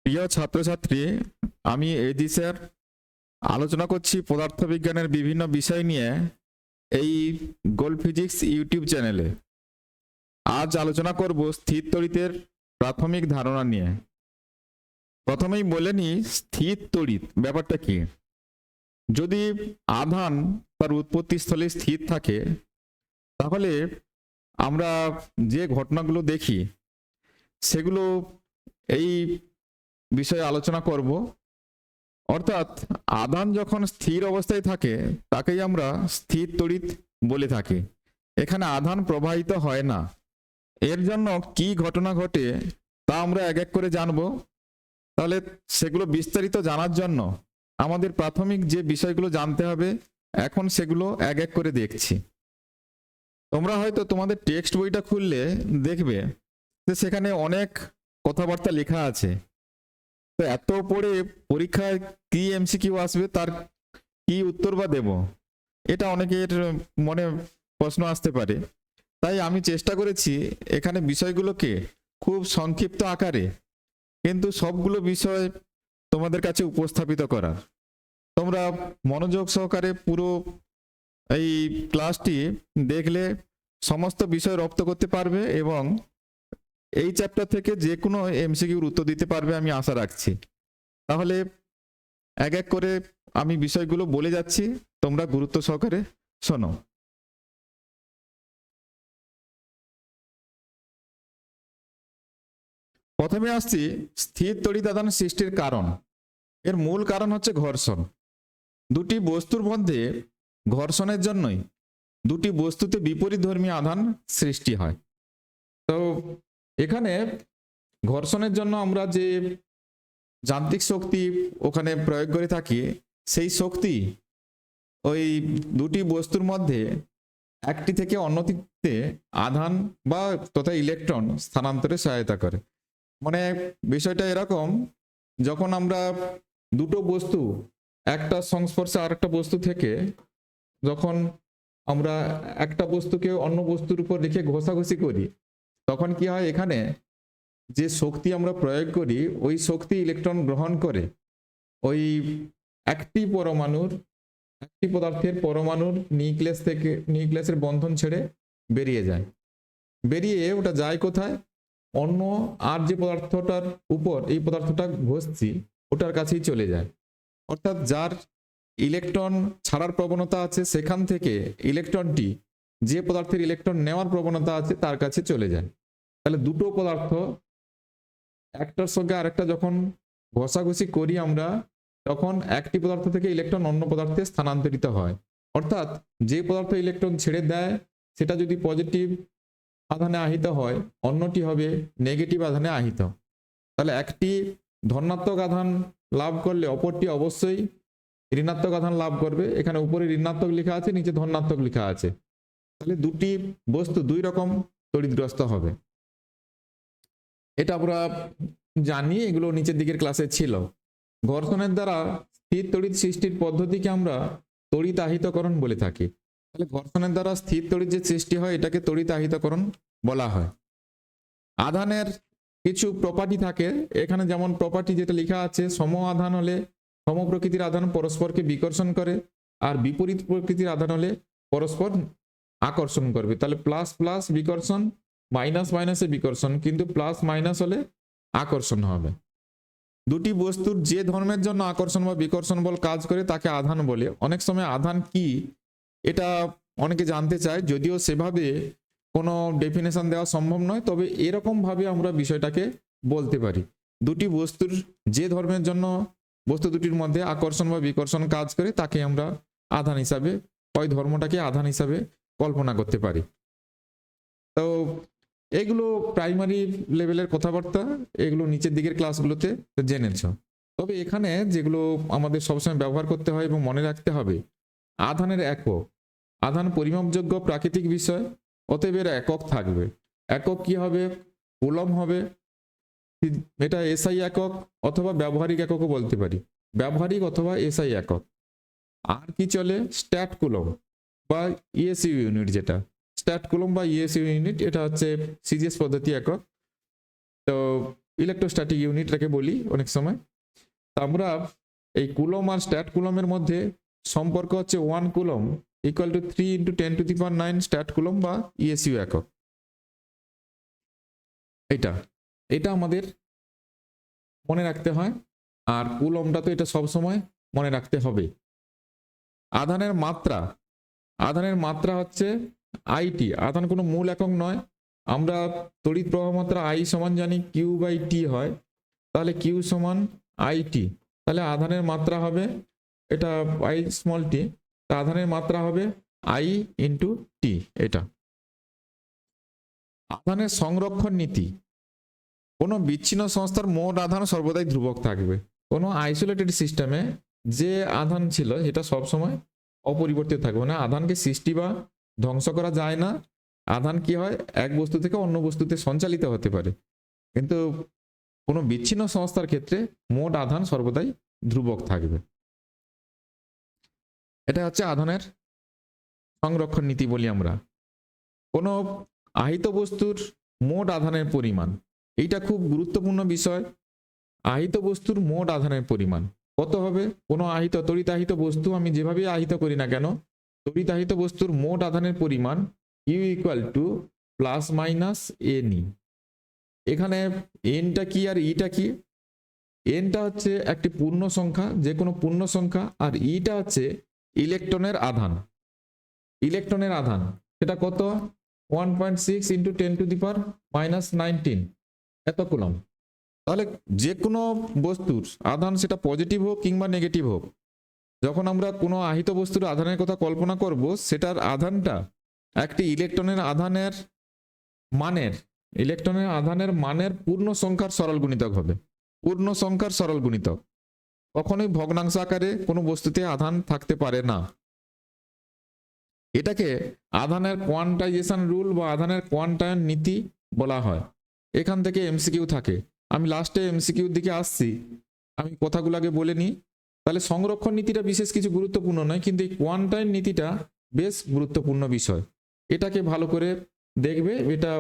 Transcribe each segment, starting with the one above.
প্রিয় ছাত্রছাত্রী, আমি এজি স্যার আলোচনা করছি পদার্থবিজ্ঞানের বিভিন্ন বিষয় নিয়ে এই গোল ফিজিক্স ইউটিউব চ্যানেলে। আজ আলোচনা করব স্থির তড়িতের প্রাথমিক ধারণা নিয়ে। প্রথমেই বলে নিই স্থির তড়িৎ ব্যাপারটা কি। যদি আধান তার উৎপত্তিস্থলে স্থির থাকে তাহলে আমরা যে ঘটনাগুলো দেখি সেগুলো এই বিষয়ে আলোচনা করব। অর্থাৎ আধান যখন স্থির অবস্থায় থাকে তাকেই আমরা স্থির তড়িৎ বলে থাকি। এখানে আধান প্রবাহিত হয় না। এর জন্য কি ঘটনা ঘটে তা আমরা এক এক করে জানব। তাহলে সেগুলো বিস্তারিত জানার জন্য আমাদের প্রাথমিক যে বিষয়গুলো জানতে হবে, এখন সেগুলো এক এক করে দেখছি। তোমরা হয়তো তোমাদের টেক্সট বইটা খুললে দেখবে যে সেখানে অনেক কথাবার্তা লেখা আছে। তো এত পড়ে পরীক্ষায় কি এমসিকিউ আসবে, তার কি উত্তর বা দেব, এটা অনেকের মনে প্রশ্ন আসতে পারে। তাই আমি চেষ্টা করেছি এখানে বিষয়গুলোকে খুব সংক্ষিপ্ত আকারে কিন্তু সবগুলো বিষয় তোমাদের কাছে উপস্থাপিত করার। তোমরা মনোযোগ সহকারে পুরো এই ক্লাসটি দেখলে সমস্ত বিষয় রপ্ত করতে পারবে এবং এই চ্যাপ্টার থেকে যে কোনো এমসিকিউর উত্তর দিতে পারবে আমি আশা রাখছি। তাহলে এক এক করে আমি বিষয়গুলো বলে যাচ্ছি, তোমরা গুরুত্ব সহকারে শোনো। প্রথমে আসছি স্থির তড়িৎ আধান সৃষ্টির কারণ। এর মূল কারণ হচ্ছে ঘর্ষণ। দুটি বস্তুর মধ্যে ঘর্ষণের জন্যই দুটি বস্তুতে বিপরীতধর্মী আধান সৃষ্টি হয়। তো এখানে ঘর্ষণের জন্য আমরা যে যান্ত্রিক শক্তি ওখানে প্রয়োগ করে থাকি, সেই শক্তি ওই দুটি বস্তুর মধ্যে একটি থেকে অন্যটিতে আধান বা তথা ইলেকট্রন স্থানান্তরে সহায়তা করে। মানে বিষয়টা এরকম, যখন আমরা দুটো বস্তু একটা সংস্পর্শে আর একটা বস্তু থেকে যখন আমরা একটা বস্তুকে অন্য বস্তুর উপর রেখে ঘষাঘষি করি, তখন কি হয়, এখানে যে শক্তি আমরা প্রয়োগ করি ওই শক্তি ইলেকট্রন গ্রহণ করে ওই একটি পদার্থের পরমাণুর নিউক্লিয়াসের বন্ধন ছেড়ে বেরিয়ে যায়। বেরিয়ে ওটা যায় কোথায়? অন্য আর যে পদার্থটার উপর এই পদার্থটা ঘষছি ওটার কাছেই চলে যায়। অর্থাৎ যার ইলেকট্রন ছাড়ার প্রবণতা আছে সেখান থেকে ইলেকট্রনটি যে পদার্থের ইলেকট্রন নেওয়ার প্রবণতা আছে তার কাছে চলে যায়। তাহলে দুটো পদার্থ একটার সঙ্গে আরেকটা যখন ঘষাঘষি করি আমরা, তখন একটি পদার্থ থেকে ইলেকট্রন অন্য পদার্থে স্থানান্তরিত হয়। অর্থাৎ যে পদার্থ ইলেকট্রন ছেড়ে দেয় সেটা যদি পজিটিভ আধানে আহিত হয়, অন্যটি হবে নেগেটিভ আধানে আহিত। তাহলে একটি ধনাত্মক আধান লাভ করলে অপরটি অবশ্যই ঋণাত্মক আধান লাভ করবে। এখানে উপরে ঋণাত্মক লেখা আছে, নিচে ধনাত্মক লেখা আছে। তাহলে দুটি বস্তু দুই রকম তড়িৎগ্রস্ত হবে। এটা আমরা জানি, এগুলো নিচের দিকের ক্লাসে ছিল। ঘর্ষণের দ্বারা স্থির তড়িৎ সৃষ্টির পদ্ধতিকে আমরা তড়িৎ আহিতকরণ বলে থাকি। তাহলে ঘর্ষণের দ্বারা স্থির তড়িৎ যে সৃষ্টি হয় এটাকে তড়িৎ আহিতকরণ বলা হয়। আধানের কিছু প্রপার্টি থাকে এখানে, যেমন প্রপার্টি যেটা লেখা আছে, সম আধান হলে সম প্রকৃতির আধান পরস্পরকে বিকর্ষণ করে, আর বিপরীত প্রকৃতির আধান হলে পরস্পর আকর্ষণ করবে। তাহলে প্লাস প্লাস বিকর্ষণ, মাইনাস মাইনাসে বিকর্ষণ, কিন্তু প্লাস মাইনাস হলে আকর্ষণ হবে। দুটি বস্তুর যে ধর্মের জন্য আকর্ষণ বা বিকর্ষণ বল কাজ করে তাকে আধান বলে। অনেক সময় আধান কি এটা অনেকে জানতে চায়, যদিও সেভাবে কোনো ডেফিনেশন দেওয়া সম্ভব নয়, তবে এরকম ভাবে আমরা বিষয়টাকে বলতে পারি। দুটি বস্তুর যে ধর্মের জন্য বস্তু দুটির মধ্যে আকর্ষণ বা বিকর্ষণ কাজ করে তাকে আমরা আধান হিসাবে, ওই ধর্মটাকে আধান হিসাবে কল্পনা করতে পারি। তো এগুলো প্রাইমারি লেভেলের কথাবার্তা, এগুলো নিচের দিকের ক্লাসগুলোতে জেনেছ। তবে এখানে যেগুলো আমাদের সবসময় ব্যবহার করতে হয় এবং মনে রাখতে হবে, আধানের একক। আধান পরিমাপযোগ্য প্রাকৃতিক বিষয়, অতএব এর একক থাকবে। একক কি হবে? কুলম হবে। এটা এসআই একক অথবা ব্যবহারিক এককও বলতে পারি, ব্যবহারিক অথবা এসআই একক। আর কি চলে? স্ট্যাট কুলম বা ইএসইউ ইউনিট, যেটা স্ট্যাট কুলম বা ইএসইউ ইউনিট, এটা হচ্ছে সিজিএস পদ্ধতি একক। তো ইলেকট্রোস্ট্যাটিক ইউনিট এটাকে বলি অনেক সময়। তা আমরা এই কুলম আর স্ট্যাট কুলমের মধ্যে সম্পর্ক হচ্ছে 1 coulomb equal to 3 × 10⁹ stat coulomb বা ইএসইউ একক। এটা আমাদের মনে রাখতে হয়, আর কুলমটা তো এটা সবসময় মনে রাখতে হবে। আধানের মাত্রা হচ্ছে আইটি। আধান কোনো মূল একক নয়। আমরা তড়িৎ প্রবাহ মাত্রা আই সমান জানি Q/T হয়, তাহলে Q সমান আইটি। তাহলে আধানের মাত্রা হবে এটা আই স্মল টি, তা আধানের মাত্রা হবে আই ইন্টু টি। এটা আধানের সংরক্ষণ নীতি। কোনো বিচ্ছিন্ন সংস্থার মোট আধান সর্বদাই ধ্রুবক থাকবে। কোনো আইসোলেটেড সিস্টেমে যে আধান ছিল সেটা সবসময় অপরিবর্তিত থাকবে না। আধানকে সৃষ্টি বা ধ্বংস করা যায় না। আধান কি হয়, এক বস্তু থেকে অন্য বস্তুতে সঞ্চালিত হতে পারে, কিন্তু কোনো বিচ্ছিন্ন সংস্থার ক্ষেত্রে মোট আধান সর্বদাই ধ্রুবক থাকবে। এটা হচ্ছে আধানের সংরক্ষণ নীতি বলি আমরা। কোনো আহিত বস্তুর মোট আধানের পরিমাণ, এইটা খুব গুরুত্বপূর্ণ বিষয়। আহিত বস্তুর মোট আধানের পরিমাণ কত হবে? কোনো আহিত তড়িতাহিত বস্তু আমি যেভাবে আহিত করি না কেন, তড়িতাহিত বস্তুর মোট আধানের পরিমাণ Q ± NE। এখানে এনটা কি আর ইটা কি? এনটা হচ্ছে একটি পূর্ণ সংখ্যা, যে কোনো পূর্ণ সংখ্যা, আর ইটা হচ্ছে ইলেকট্রনের আধান। ইলেকট্রনের আধান সেটা কত? 1.6 × 10⁻⁹ এত কুলম। তাহলে যে কোনো বস্তুর আধান সেটা পজিটিভ হোক কিংবা নেগেটিভ হোক, যখন আমরা কোনো আহিত বস্তুর আধানের কথা কল্পনা করব, সেটার আধানটা একটি ইলেকট্রনের আধানের মানের পূর্ণ সংখ্যার সরল গুণিতক হবে। পূর্ণ সংখ্যার সরল গুণিতক। কখনোই ভগ্নাংশ আকারে কোনো বস্তুতে আধান থাকতে পারে না। এটাকে আধানের কোয়ান্টাইজেশন রুল বা আধানের কোয়ান্টায়ন নীতি বলা হয়। এখান থেকে এমসিকিউ থাকে। আমি লাস্টে এমসিকিউর দিকে আসছি, আমি কথাগুলো আগে বলে নিই। তাহলে সংরক্ষণ নীতিটা বিশেষ কিছু গুরুত্বপূর্ণ নয়, কিন্তু এই কোয়ান্টাইন নীতিটা বেশ গুরুত্বপূর্ণ বিষয়। এটাকে ভালো করে দেখবে, এটা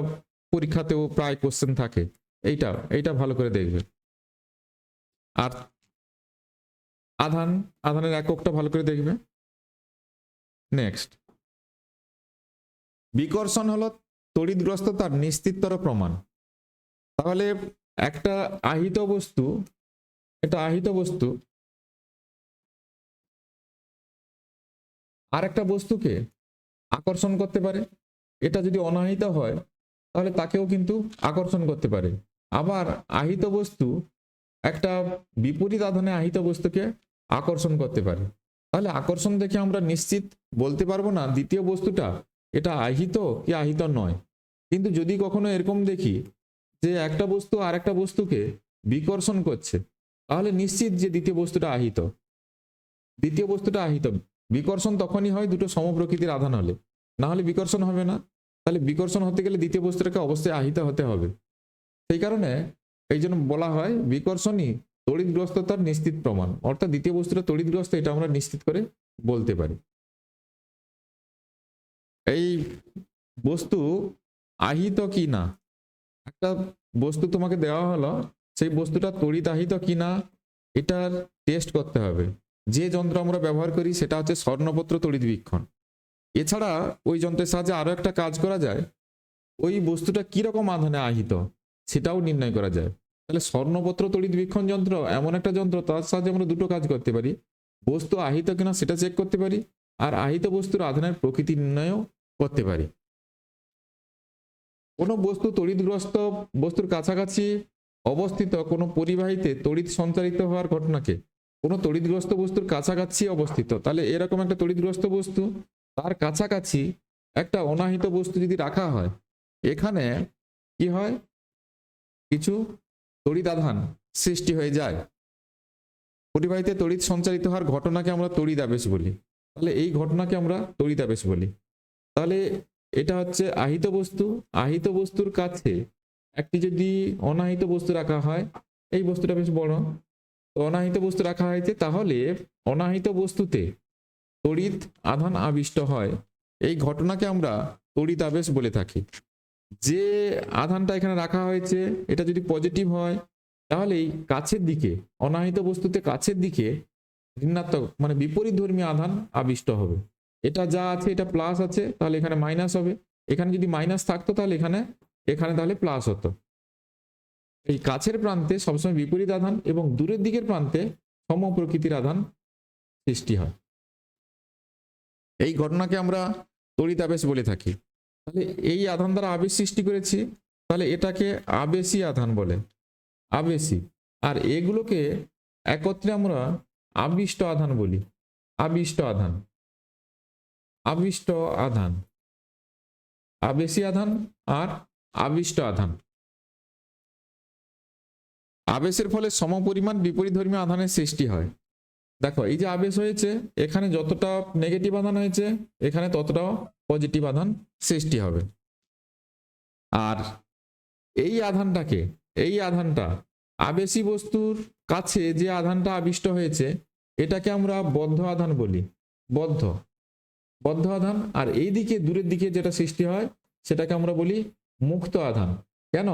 পরীক্ষাতেও প্রায় কোশ্চেন থাকে। এইটা ভালো করে দেখবে। আর আধানের এককটা ভালো করে দেখবে। নেক্সট, বিকর্ষণ হলো তড়িৎগ্রস্ততার নিশ্চিততর প্রমাণ। তাহলে একটা আহিত বস্তু, আর একটা বস্তুকে আকর্ষণ করতে পারে। এটা যদি অনাহিত হয় তাহলে তাকেও কিন্তু আকর্ষণ করতে পারে। আবার আহিত বস্তু একটা বিপরীত আধানে আহিত বস্তুকে আকর্ষণ করতে পারে। তাহলে আকর্ষণ দেখে আমরা নিশ্চিত বলতে পারবো না দ্বিতীয় বস্তুটা এটা আহিত কি আহিত নয়। কিন্তু যদি কখনো এরকম দেখি যে একটা বস্তু আর একটা বস্তুকে বিকর্ষণ করছে, তাহলে নিশ্চিত যে দ্বিতীয় বস্তুটা আহিত। বিকর্ষণ তখনই হয় দুটো সমপ্রকৃতির আধান হলে, না হলে বিকর্ষণ হবে না। তাহলে বিকর্ষণ হতে গেলে দ্বিতীয় বস্তুটাকে অবশ্যই আহিত হতে হবে। সেই কারণে এই জন্য বলা হয় বিকর্ষণই তড়িৎগ্রস্ততার নিশ্চিত প্রমাণ। অর্থাৎ দ্বিতীয় বস্তুটা তড়িৎগ্রস্ত, এটা আমরা নিশ্চিত করে বলতে পারি। এই বস্তু আহিত কি না, একটা বস্তু তোমাকে দেওয়া হলো, সেই বস্তুটা তড়িৎ আহিত কি না এটার টেস্ট করতে হবে। যে যন্ত্র আমরা ব্যবহার করি সেটা হচ্ছে স্বর্ণপত্র তড়িৎবীক্ষণ। এছাড়া ওই যন্ত্রের সাহায্যে আরো একটা কাজ করা যায়, ওই বস্তুটা কিরকম আধানে আহিত সেটাও নির্ণয় করা যায়। তাহলে স্বর্ণপত্র তড়িৎবীক্ষণ যন্ত্র এমন একটা যন্ত্র, তার সাহায্যে আমরা দুটো কাজ করতে পারি। বস্তু আহিত কিনা সেটা চেক করতে পারি, আর আহিত বস্তুর আধানের প্রকৃতি নির্ণয়ও করতে পারি। কোনো বস্তু তড়িৎগ্রস্ত বস্তুর কাছাকাছি অবস্থিত কোনো পরিবাহীতে তড়িৎ সঞ্চারিত হওয়ার ঘটনাকে কোনো তড়িৎগ্রস্ত বস্তুর কাছাকাছি অবস্থিত, তাহলে এরকম একটা তড়িৎগ্রস্ত বস্তু, তার কাছাকাছি একটা অনাহিত বস্তু যদি রাখা হয়, এখানে কি হয়, কিছু তড়িৎ আধান সৃষ্টি হয়ে যায়। পরিবাহীতে তড়িৎ সঞ্চারিত হওয়ার ঘটনাকে আমরা তড়িৎ আবেশ বলি। তাহলে এই ঘটনাকে আমরা তড়িৎ আবেশ বলি। তাহলে এটা হচ্ছে আহিত বস্তু। আহিত বস্তুর কাছে একটি যদি অনাহিত বস্তু রাখা হয়, এই বস্তুটা বেশ বড়, অনাহিত বস্তু রাখা হয়েছে, তাহলে অনাহিত বস্তুতে তড়িৎ আধান আবিষ্ট হয়। এই ঘটনাকে আমরা তড়িৎ আবেশ বলে থাকি। যে আধানটা এখানে রাখা হয়েছে এটা যদি পজিটিভ হয় তাহলে এই কাছের দিকে অনাহিত বস্তুতে কাছের দিকে ঋণাত্মক মানে বিপরীত ধর্মী আধান আবিষ্ট হবে। এটা যা আছে এটা প্লাস আছে, তাহলে এখানে মাইনাস হবে। এখানে যদি মাইনাস থাকতো তাহলে এখানে এখানে তাহলে প্লাস হতো। এই কাছের প্রান্তে সবসময় বিপরীত আধান এবং দূরের দিকের প্রান্তে সম প্রকৃতির আধান সৃষ্টি হয়। এই ঘটনাকে আমরা তড়িৎ আবেশ বলে থাকি। তাহলে এই আধান দ্বারা আবেশ সৃষ্টি করেছি, তাহলে এটাকে আবেশী আধান বলে, আবেশী। আর এগুলোকে একত্রে আমরা আবিষ্ট আধান বলি, আবিষ্ট আধান, আবিষ্ট আধান, আবেশী আধান আর আবিষ্ট আধান। আবেশের ফলে সমপরিমাণ বিপরীতধর্মী আধানের সৃষ্টি হয়। দেখো এই যে আবেশ হয়েছে, এখানে যতটা নেগেটিভ আধান হয়েছে এখানে ততটাও পজিটিভ আধান সৃষ্টি হবে। আর এই আধানটাকে, এই আধানটা আবেশী বস্তুর কাছে যে আধানটা আবিষ্ট হয়েছে এটাকে আমরা বদ্ধ আধান বলি, বদ্ধ, বদ্ধ আধান। আর এই দিকে দূরের দিকে যেটা সৃষ্টি হয় সেটাকে আমরা বলি মুক্ত আধান। কেন?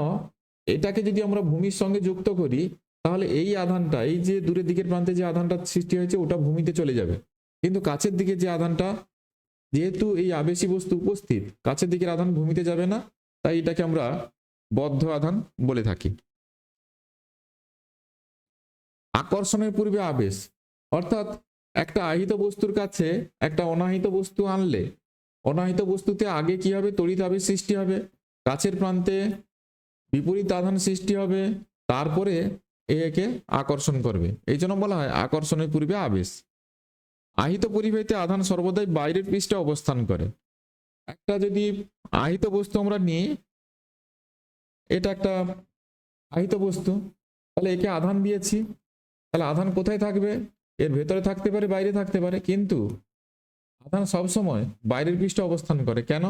এটাকে যদি আমরা ভূমির সঙ্গে যুক্ত করি তাহলে এই আধানটা, এই যে দূরের দিকের প্রান্তে যে আধানটা সৃষ্টি হয়েছে ওটা ভূমিতে চলে যাবে, কিন্তু কাছের দিকে যে আধানটা, যেহেতু এই আবেশী বস্তু উপস্থিত, কাছের দিকের আধান ভূমিতে যাবে না, তাই এটাকে আমরা বদ্ধ আধান বলে থাকি। আকর্ষণের পূর্বে আবেশ, অর্থাৎ একটা আহিত বস্তুর কাছে একটা অনাহিত বস্তু আনলে অনাহিত বস্তুতে আগে কি হবে? তড়িৎ আবেশ সৃষ্টি হবে, কাছের প্রান্তে বিপরীত আধান সৃষ্টি হবে, তারপরে একে আকর্ষণ করবে। এই জন্য বলা হয় আকর্ষণের পূর্বে আবেশ। আহিত পরিবাহীতে আধান সর্বদাই বাইরের পৃষ্ঠে অবস্থান করে। একটা যদি আহিত বস্তু আমরা নিই, এটা একটা আহিত বস্তু, তাহলে একে আধান দিয়েছি, তাহলে আধান কোথায় থাকবে? এর ভেতরে থাকতে পারে, বাইরে থাকতে পারে, কিন্তু আধান সবসময় বাইরের পৃষ্ঠে অবস্থান করে। কেন?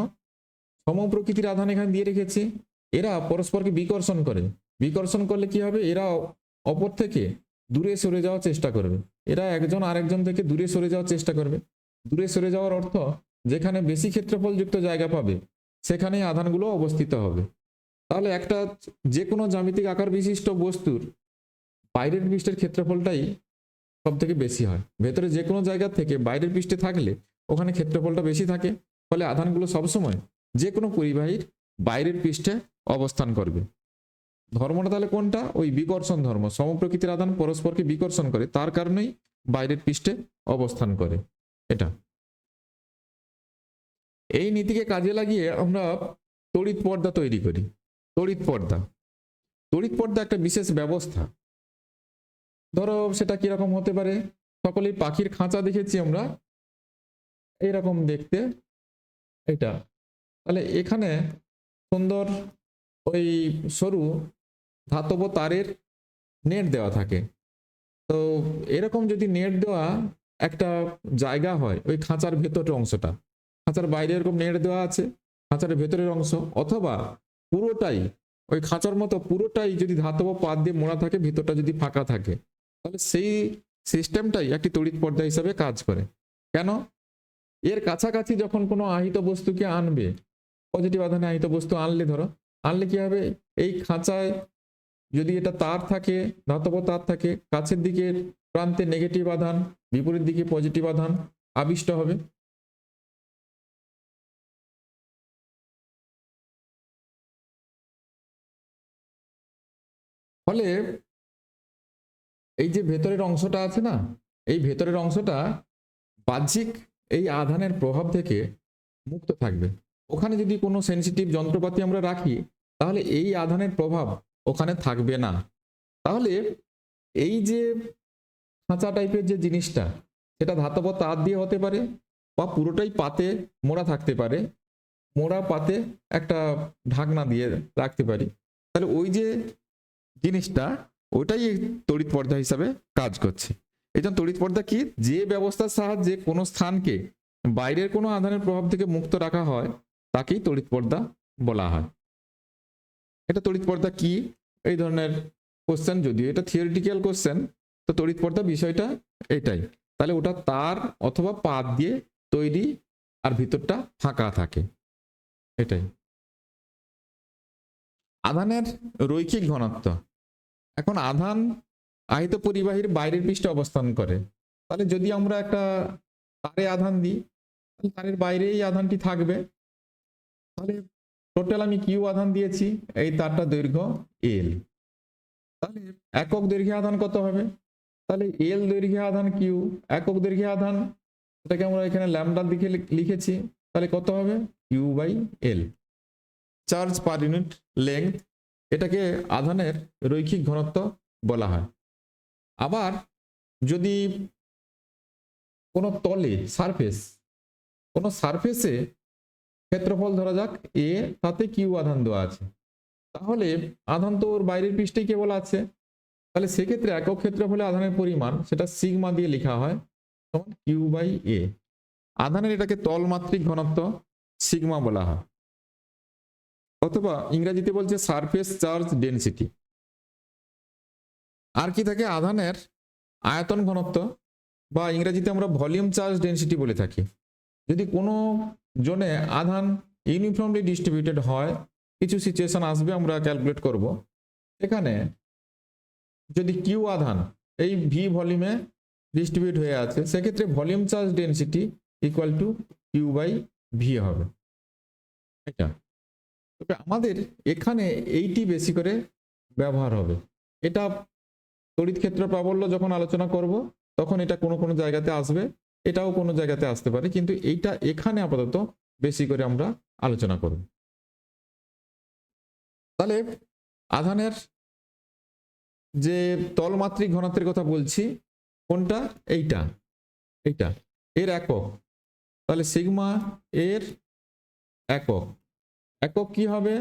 সম প্রকৃতির আধান এখানে দিয়ে রেখেছি, এরা পরস্পরকে বিকর্ষণ করে। বিকর্ষণ করলে কি হবে? এরা অপর থেকে দূরে সরে যাওয়ার চেষ্টা করবে, এরা একজন আরেকজন থেকে দূরে সরে যাওয়ার চেষ্টা করবে। দূরে সরে যাওয়ার অর্থ যেখানে বেশি ক্ষেত্রফলযুক্ত জায়গা পাবে সেখানেই আধানগুলো অবস্থিত হবে। তাহলে একটা যে কোনো জ্যামিতিক আকার বিশিষ্ট বস্তুর বাইরের পৃষ্ঠের ক্ষেত্রফলটাই সব থেকে বেশি হয়। ভেতরে যে কোনো জায়গা থেকে বাইরের পৃষ্ঠে থাকলে ওখানে ক্ষেত্রফলটা বেশি থাকে, ফলে আধানগুলো সবসময় যে কোনো পরিবাহীর বাইরের পৃষ্ঠে অবস্থান করবে। ধর্মটা তাহলে কোনটা? ওই বিকর্ষণ ধর্ম, সমপ্রকৃতির আধান পরস্পরকে বিকর্ষণ করে, তার কারণেই বাইরের পৃষ্ঠে অবস্থান করে। এটা এই নীতিকে কাজে লাগিয়ে আমরা তড়িৎ পর্দা তৈরি করি। তড়িৎ পর্দা, তড়িৎ পর্দা একটা বিশেষ ব্যবস্থা। ধরো সেটা কিরকম হতে পারে? সকলেই পাখির খাঁচা দেখেছি আমরা, এইরকম দেখতে এটা। তাহলে এখানে সুন্দর ওই সরু ধাতব তারের নেট দেওয়া থাকে। তো এরকম যদি নেট দেওয়া একটা জায়গা হয়, ওই খাঁচার ভেতরের অংশটা, খাঁচার বাইরে এরকম নেট দেওয়া আছে, খাঁচার ভেতরের অংশ, অথবা পুরোটাই ওই খাঁচার মতো পুরোটাই যদি ধাতব পাত দিয়ে মোড়া থাকে, ভেতরটা যদি ফাঁকা থাকে, তাহলে সেই সিস্টেমটাই একটি তড়িৎ পর্দা হিসাবে কাজ করে। কেন? এর কাছাকাছি যখন কোনো আহিত বস্তুকে আনবে, পজিটিভ আধানে আহিত বস্তু আনলে, ধরো আনলে কি হবে? এই খাঁচায় যদি এটা তার থাকে, ধাতব তার থাকে, কাছের দিকে প্রান্তে নেগেটিভ আধান, বিপরীত দিকে পজিটিভ আধান আবিষ্ট হবে। ফলে এই যে ভেতরের অংশটা আছে না, এই ভেতরের অংশটা বাহ্যিক এই আধানের প্রভাব থেকে মুক্ত থাকবে। ওখানে যদি কোনো সেনসিটিভ যন্ত্রপাতি আমরা রাখি তাহলে এই আধানের প্রভাব ওখানে থাকবে না। তাহলে এই যে খাঁচা টাইপের যে জিনিসটা, সেটা ধাতব তার দিয়ে হতে পারে বা পুরোটাই পাতে মোড়া থাকতে পারে, মোড়া পাতে একটা ঢাকনা দিয়ে রাখতে পারি। তাহলে ওই যে জিনিসটা, ওটাই তড়িৎ পর্দা হিসাবে কাজ করছে। এই জন্য তড়িৎ পর্দা কি? যে ব্যবস্থার সাহায্যে কোনো স্থানকে বাইরের কোনো আধানের প্রভাব থেকে মুক্ত রাখা হয় তাকেই তড়িৎ পর্দা বলা হয়। এটা তড়িৎ পর্দা কি, এই ধরনের কোশ্চেন, যদিও এটা থিওরিটিক্যাল কোশ্চেন, তো তড়িৎ পর্দা বিষয়টা এটাই। তাহলে ওটা তার অথবা পাত দিয়ে তৈরি আর ভিতরটা ফাঁকা থাকে, এটাই। আধানের রৈখিক ঘনত্ব, এখন আধান আহিত পরিবাহীর বাইরের পৃষ্ঠে অবস্থান করে। তাহলে যদি আমরা একটা তারে আধান দিই, তাহলে তারের বাইরে এই আধানটি থাকবে। তাহলে টোটাল আমি কিউ আধান দিয়েছি, এই তারটা দৈর্ঘ্য এল। তাহলে একক দৈর্ঘ্যে আধান কত হবে? তাহলে এল দৈর্ঘ্যে আধান কিউ, একক দৈর্ঘ্যে আধান, এটাকে আমরা এখানে ল্যামডার দিকে লিখেছি। তাহলে কত হবে? Q by L. Charge per unit length, এটাকে আধানের রৈখিক ঘনত্ব বলা হয়। আবার যদি কোনো তলে কোনো সারফেসে ক্ষেত্রফল ধরা যাক এ, তাতে কিউ আধান দেওয়া আছে, তাহলে আধান তো ওর বাইরের পৃষ্ঠেই কেবল আছে। তাহলে সেক্ষেত্রে একক ক্ষেত্রফলে আধানের পরিমাণ সেটা সিগমা দিয়ে লেখা হয় সমান কিউ বাই এ। আধানের এটাকে তলমাত্রিক ঘনত্ব সিগমা বলা হয়, অথবা ইংরেজিতে বলছে সারফেস চার্জ ডেনসিটি। আর কি থাকে? আধানের আয়তন ঘনত্ব, বা ইংরেজিতে আমরা ভলিউম চার্জ ডেনসিটি বলে থাকি। যদি কোনো জোনে আধান ইউনিফর্মলি ডিস্ট্রিবিউটেড হয়, কিছু সিচুয়েশন আসবে, আমরা ক্যালকুলেট করব। এখানে যদি কিউ আধান এই ভি ভলিউমে ডিস্ট্রিবিউট হয়ে আছে, সেক্ষেত্রে volume charge density equal to Q by V হবে এটা। তবে আমাদের এখানে এইটি বেশি করে ব্যবহার হবে। এটা তড়িৎ ক্ষেত্র প্রাবল্য যখন আলোচনা করব তখন এটা কোনো কোনো জায়গাতে আসবে, এটাও কোনো জায়গাতে আসতে পারে, কিন্তু এইটা এখানে আপাতত বেশি করে আমরা আলোচনা করব। তাহলে আধানের যে তলমাত্রিক ঘনত্বের কথা বলছি, কোনটা? এইটা এর একক, তাহলে সিগমা এর একক কি হবে?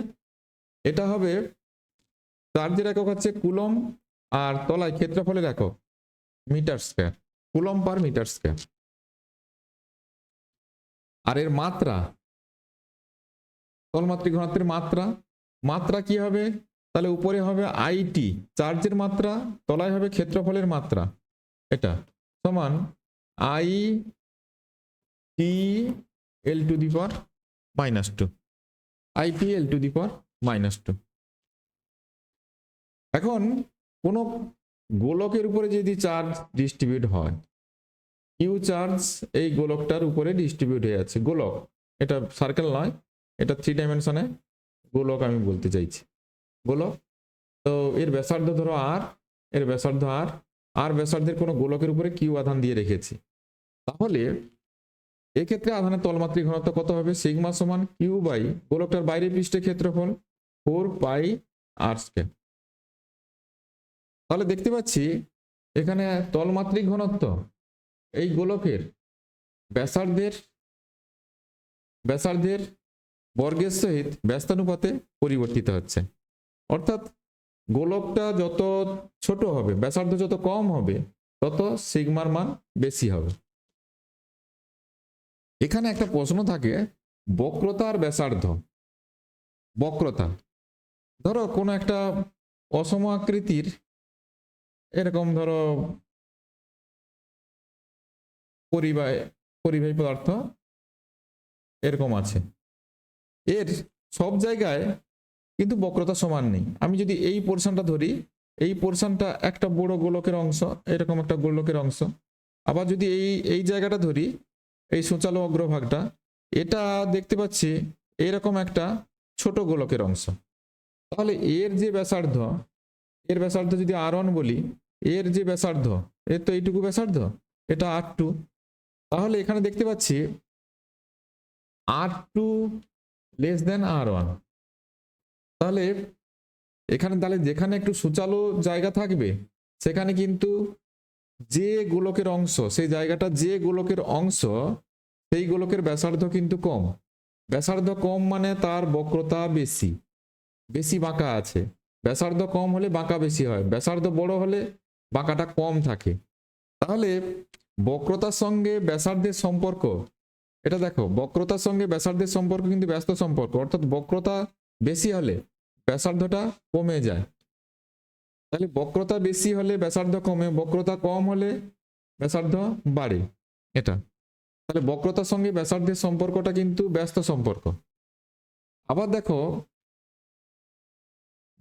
এটা হবে চার্জের একক হচ্ছে কুলম, আর তলায় ক্ষেত্রফলের একক metre square, coulomb per metre square. আর এর মাত্রা, তলমাত্রিক ঘনত্বের মাত্রা কি হবে? তাহলে উপরে হবে আইটি চার্জের মাত্রা, তলায় হবে ক্ষেত্রফলের মাত্রা, এটা সমান I T L to the power -2, IT L to the power -2। এখন কোনো গোলকের উপরে যদি চার্জ ডিস্ট্রিবিউট হয়, কিউ চার্জ এই গোলকটার উপরে ডিস্ট্রিবিউট হয়ে আছে। গোলক, এটা সার্কেল নয়, এটা 3 ডাইমেনশনে গোলক আমি বলতে চাইছি। গোলক, তো এর ব্যাসার্ধ ধরো আর, এর ব্যাসার্ধ আর ব্যাসার্ধের কোনো গোলকের উপরে কিউ আধান দিয়ে রেখেছি। তাহলে এক্ষেত্রে আধানের তলমাত্রিক ঘনত্ব কত হবে? সিগমা সমান কিউ বাই গোলকটার বাইরের পৃষ্ঠের ক্ষেত্রফল 4 পাই আর স্কয়ার। তাহলে দেখতে পাচ্ছি এখানে তলমাত্রিক ঘনত্ব এই গোলকের ব্যাসার্ধের বর্গের সহিত ব্যস্তানুপাতে পরিবর্তিত হচ্ছে। অর্থাৎ গোলকটা যত ছোট হবে, ব্যাসার্ধ যত কম হবে, তত সিগমার মান বেশি হবে। এখানে একটা প্রশ্ন থাকে, বক্রতা আর ব্যাসার্ধ। বক্রতা, ধরো কোনো একটা অসম আকৃতির এরকম ধরো পরিবাহী পদার্থ এরকম আছে, এর সব জায়গায় কিন্তু বক্রতা সমান নেই। আমি যদি এই পোর্শনটা ধরি, এই পোর্শনটা একটা বড় গোলকের অংশ, এরকম একটা গোলকের অংশ। আবার যদি এই জায়গাটা ধরি, এই সূচালো অগ্রভাগটা, এটা দেখতে পাচ্ছি এরকম একটা ছোট গোলকের অংশ। তাহলে এর যে ব্যাসার্ধ, এর ব্যাসার্ধ যদি R1 বলি, এর যে ব্যাসার্ধ, এর তো এইটুকু ব্যাসার্ধ, এটা R2। তাহলে এখানে দেখতে পাচ্ছি R2 লেস দেন R1। তাহলে এখানে যেখানে একটু সূচালো জায়গা থাকবে, সেখানে কিন্তু যে গোলকের অংশ, সেই জায়গাটা যে গোলকের অংশ, সেই গোলকের ব্যাসার্ধ কিন্তু কম। ব্যাসার্ধ কম মানে তার বক্রতা বেশি বাঁকা আছে। ব্যাসার্ধ কম হলে বাঁকা বেশি হয়, ব্যাসার্ধ বড় হলে বাঁকাটা কম থাকে। তাহলে বক্রতার সঙ্গে ব্যাসার্ধের সম্পর্ক, এটা দেখো, বক্রতার সঙ্গে ব্যাসার্ধের সম্পর্ক কিন্তু ব্যস্ত সম্পর্ক। অর্থাৎ বক্রতা বেশি হলে ব্যাসার্ধটা কমে যায়। তাহলে বক্রতা বেশি হলে ব্যাসার্ধ কমে, বক্রতা কম হলে ব্যাসার্ধ বাড়ে, এটা। তাহলে বক্রতার সঙ্গে ব্যাসার্ধের সম্পর্কটা কিন্তু ব্যস্ত সম্পর্ক। আবার দেখো,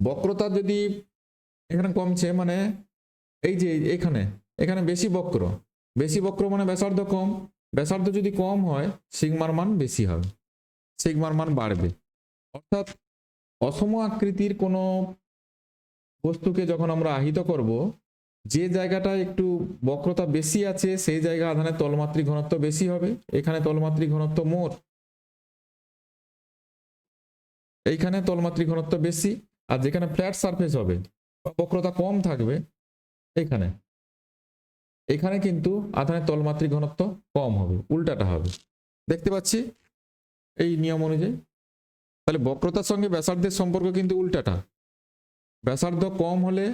বক্রতা যদি এখানে কমছে মানে এই যে এখানে এখানে বেশি বক্র, বেশি বক্র মানে ব্যাসার্ধ কম, ব্যাসার্ধ যদি কম হয় সিগমার মান বেশি হবে, সিগমার মান বাড়বে। অর্থাৎ অসম আকৃতির কোনো বস্তুকে যখন আমরা আহিত করব, যে জায়গাটা একটু বক্রতা বেশি আছে সেই জায়গা আধানের তলমাত্রিক ঘনত্ব বেশি হবে। এখানে তলমাত্রিক ঘনত্ব মোট, এইখানে তলমাত্রিক ঘনত্ব বেশি। আর যেখানে ফ্ল্যাট সারফেস হবে বক্রতা কম থাকবে এখানে, এখানে কিন্তু আধানের তলমাত্রিক ঘনত্ব কম হবে, উল্টাটা হবে। দেখতে পাচ্ছি এই নিয়ম অনুযায়ী। তাহলে বক্রতার সঙ্গে ব্যাসার্ধের সম্পর্ক কিন্তু উল্টাটা, ব্যাসার্ধ কম হলে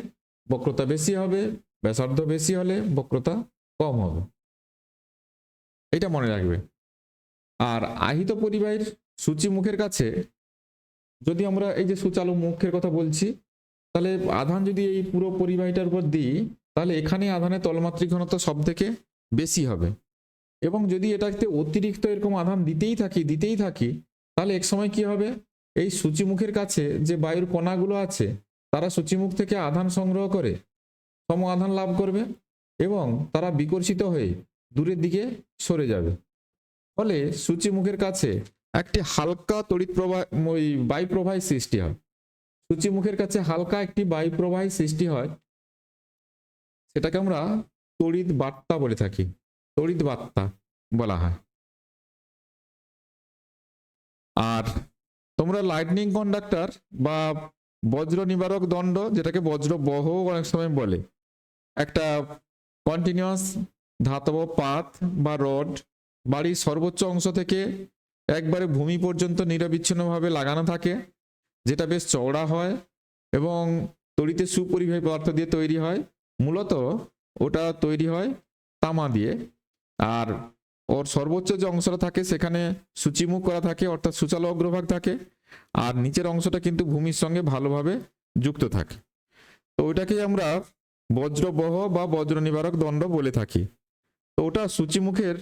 বক্রতা বেশি হবে, ব্যাসার্ধ বেশি হলে বক্রতা কম হবে, এটা মনে রাখবে। আর আহিত পরিবাহীর সূচি মুখের কাছে যদি আমরা এই যে সুচালু মুখের কথা বলছি, তাহলে আধান যদি এই পুরো পরিবাহীটার উপর দিই তাহলে এখানে আধানের তলমাত্রিক ঘনত্ব সব থেকে বেশি হবে। এবং যদি এটাতে অতিরিক্ত এরকম আধান দিতেই থাকি তাহলে এক সময় কি হবে, এই সূচিমুখের কাছে যে বায়ুর কণাগুলো আছে তারা সূচিমুখ থেকে আধান সংগ্রহ করে সম আধান লাভ করবে এবং তারা বিকর্ষিত হয়ে দূরের দিকে সরে যাবে। ফলে সূচিমুখের কাছে একটি হালকা তড়িৎ প্রবাহ ওই বায়ু প্রবাহের সৃষ্টি হয়, সূচিমুখের কাছে হালকা একটি বায়ু প্রবাহের সৃষ্টি হয়, সেটাকে আমরা তড়িৎ বার্তা বলে থাকি, তড়িৎ বার্তা বলা হয়। আর তোমরা লাইটনিং কন্ডাক্টর বা বজ্র নিবারক দণ্ড, যেটাকে বজ্র বহ অনেক সময় বলে, একটা কন্টিনিউয়াস ধাতব পাত বা রড বাড়ির সর্বোচ্চ অংশ থেকে একবারে ভূমি পর্যন্ত নিরবিচ্ছিন্নভাবে লাগানো থাকে, যেটা বেশ চওড়া হয় এবং তড়িতে সুপরিবাহী পদার্থ দিয়ে তৈরি হয়। মূলত ওটা তৈরি হয় তামা দিয়ে। আর ওর সর্বোচ্চ যে অংশটা থাকে সেখানে সূচিমুখ করা থাকে, অর্থাৎ সুচালু অগ্রভাগ থাকে, আর নিচের অংশটা কিন্তু ভূমির সঙ্গে ভালোভাবে যুক্ত থাকে। তো ওইটাকে আমরা বজ্রবহ বা বজ্র নিবারক দণ্ড বলে থাকি। তো ওটা সূচিমুখের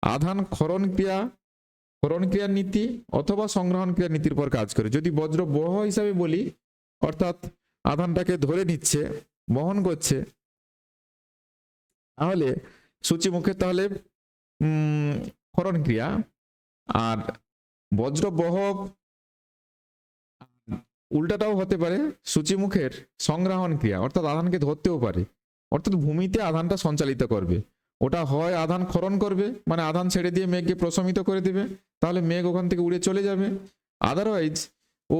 আধান ক্ষরণ ক্রিয়ার নীতি অথবা সংগ্রহণ ক্রিয়ার নীতির উপর কাজ করে। যদি বজ্রবহ হিসাবে বলি, অর্থাৎ আধানটাকে ধরে নিচ্ছে, বহন করছে, তাহলে সূচিমুখের তাহলে ক্ষরণ ক্রিয়া। আর বজ্রবহ উল্টাটাও হতে পারে, সূচিমুখের সংগ্রহণ ক্রিয়া, অর্থাৎ আধানকে ধরতেও পারে, অর্থাৎ ভূমিতে আধানটা সঞ্চালিত করবে। ওটা হয় আধান ক্ষরণ করবে, মানে আধান ছেড়ে দিয়ে মেঘকে প্রশমিত করে দেবে, তাহলে মেঘ ওখান থেকে উড়ে চলে যাবে। আদারওয়াইজ ও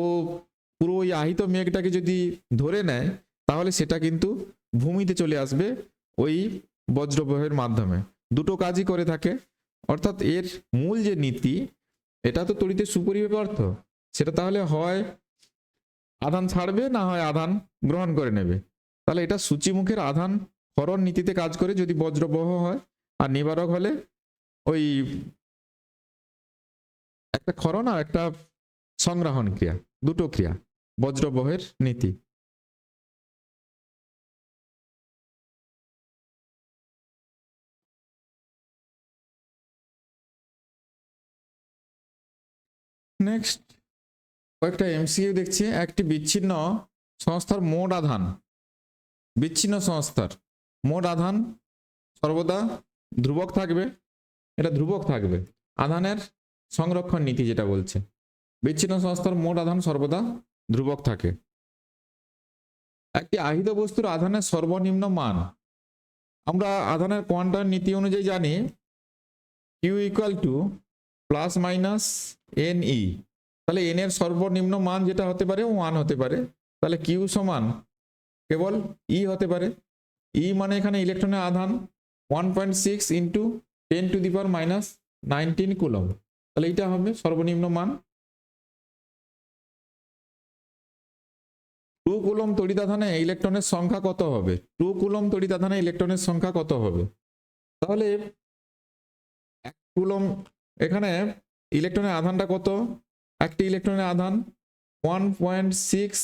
পুরো ওই আহিত মেঘটাকে যদি ধরে নেয় তাহলে সেটা কিন্তু ভূমিতে চলে আসবে ওই বজ্রবহের মাধ্যমে। দুটো কাজই করে থাকে। অর্থাৎ এর মূল যে নীতি, এটা তো তড়িতের সুপরিবাহী পদার্থ, সেটা তাহলে হয় আধান ছাড়বে না হয় আধান গ্রহণ করে নেবে। তাহলে এটা সূচিমুখের আধান ক্ষরণ নীতিতে কাজ করে যদি বজ্রবহ হয়, আর নিবারক হলে ওই একটা ক্ষরণ আর একটা সংগ্রহণ ক্রিয়া, দুটো ক্রিয়া, বজ্রবহের নীতি। নেক্সট কয়েকটা এমসিকিউ দেখছি। একটি বিচ্ছিন্ন সংস্থার মোট আধান, বিচ্ছিন্ন সংস্থার মোট আধান সর্বদা ধ্রুবক থাকবে, এটা ধ্রুবক থাকবে। আধানের সংরক্ষণ নীতি যেটা বলছে বিচ্ছিন্ন সংস্থার মোট আধান সর্বদা ধ্রুবক থাকে। একটি আহিত বস্তুর আধানের সর্বনিম্ন মান আমরা আধানের কোয়ান্টাম নীতি অনুযায়ী জানি, Q equal to plus minus N E. তাহলে এন এর সর্বনিম্ন মান যেটা হতে পারে 1 হতে পারে, তাহলে কিউ সমান কেবল ই হতে পারে। ই মানে এখানে ইলেকট্রনের আধান 1.6 ইন্টু 10⁻⁻19 কুলম্ব, তাহলে এইটা হবে সর্বনিম্ন মান। 2 কুলম্ব তড়িৎ-আধানে ইলেকট্রনের সংখ্যা কত হবে? 2 কুলম্ব তড়িৎ-আধানে ইলেকট্রনের সংখ্যা কত হবে? তাহলে 1 কুলম্ব, এখানে ইলেকট্রনের আধানটা কত? একটি ইলেকট্রনের আধান 1.6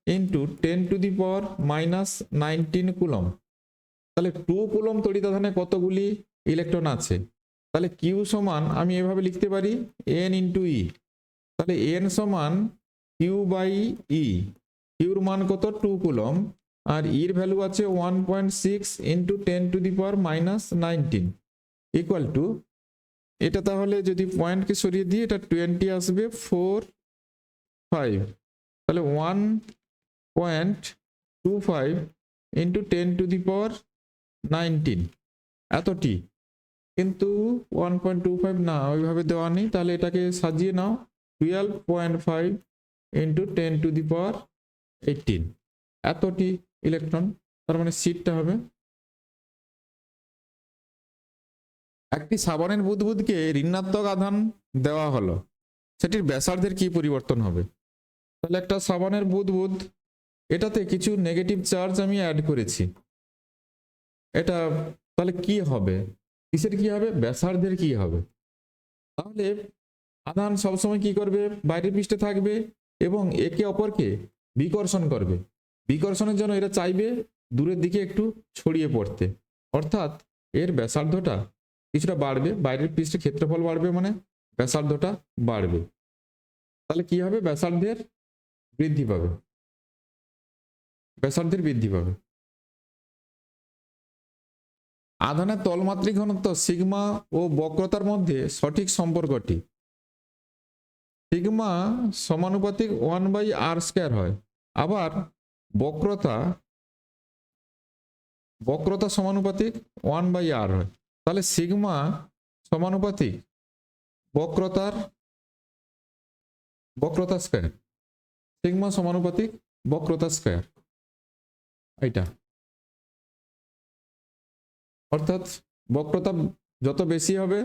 ইন্টু 10⁻⁻19 কুলম্ব। তাহলে 2 কুলম্ব তড়িৎ-আধানে কতগুলি ইলেকট্রন আছে? তাহলে কিউ সমান আমি এভাবে লিখতে পারি এন ইন্টু ই। তাহলে এন সমান কিউ বাই ই। কিউর মান কত 2 কুলম, আর ইর ভ্যালু আছে 1.6 ইন্টু 10⁻⁻19 ইকুয়াল টু, এটা তাহলে যদি পয়েন্টকে সরিয়ে দিই এটা 20 আসবে 4.5, তাহলে 1.25 ইন্টু 10⁻19 এতটি। কিন্তু 1.25 না, ওইভাবে দেওয়া নেই, তাহলে এটাকে সাজিয়ে নাও 12.5 ইন্টু 10⁻18 এতটি ইলেকট্রন, তার মানে সিটটা হবে। একটি সাবানের বুদবুদকে ঋণাত্মক আধান দেওয়া হলো, সেটির ব্যাসার্ধের কি পরিবর্তন হবে? তাহলে একটা সাবানের বুদবুদ, এটাতে কিছু নেগেটিভ চার্জ আমি অ্যাড করেছি, এটা তাহলে কি হবে, কিসের কি হবে, ব্যাসার্ধের কি হবে? তাহলে আধান সবসময় কি করবে, বাইরের পৃষ্ঠে থাকবে এবং একে অপরকে বিকর্ষণ করবে। বিকর্ষণের জন্য এটা চাইবে দূরের দিকে একটু ছড়িয়ে পড়তে, অর্থাৎ এর ব্যাসার্ধটা কিছুটা বাড়বে, বাইরের পৃষ্ঠে ক্ষেত্রফল বাড়বে মানে ব্যাসার্ধটা বাড়বে। তাহলে কি হবে, ব্যাসার্ধের বৃদ্ধি পাবে, ব্যাসার্ধের বৃদ্ধি পাবে। আধানের তলমাত্রিক ঘনত্ব সিগমা ও বক্রতার মধ্যে সঠিক সম্পর্কটি, সিগমা সমানুপাতিক 1/r² হয়, আবার বক্রতা সমানুপাতিক 1/r হয়। তাহলে সিগমা সমানুপাতিক বক্রতা স্কয়ার, সিগমা সমানুপাতিক বক্রতা স্কয়ার, এইটা অর্থাৎ বক্রতা যত বেশি হবে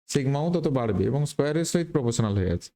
সিগমাও তত বাড়বে এবং স্কয়ারের সহিত প্রপোর্শনাল হয়ে আছে।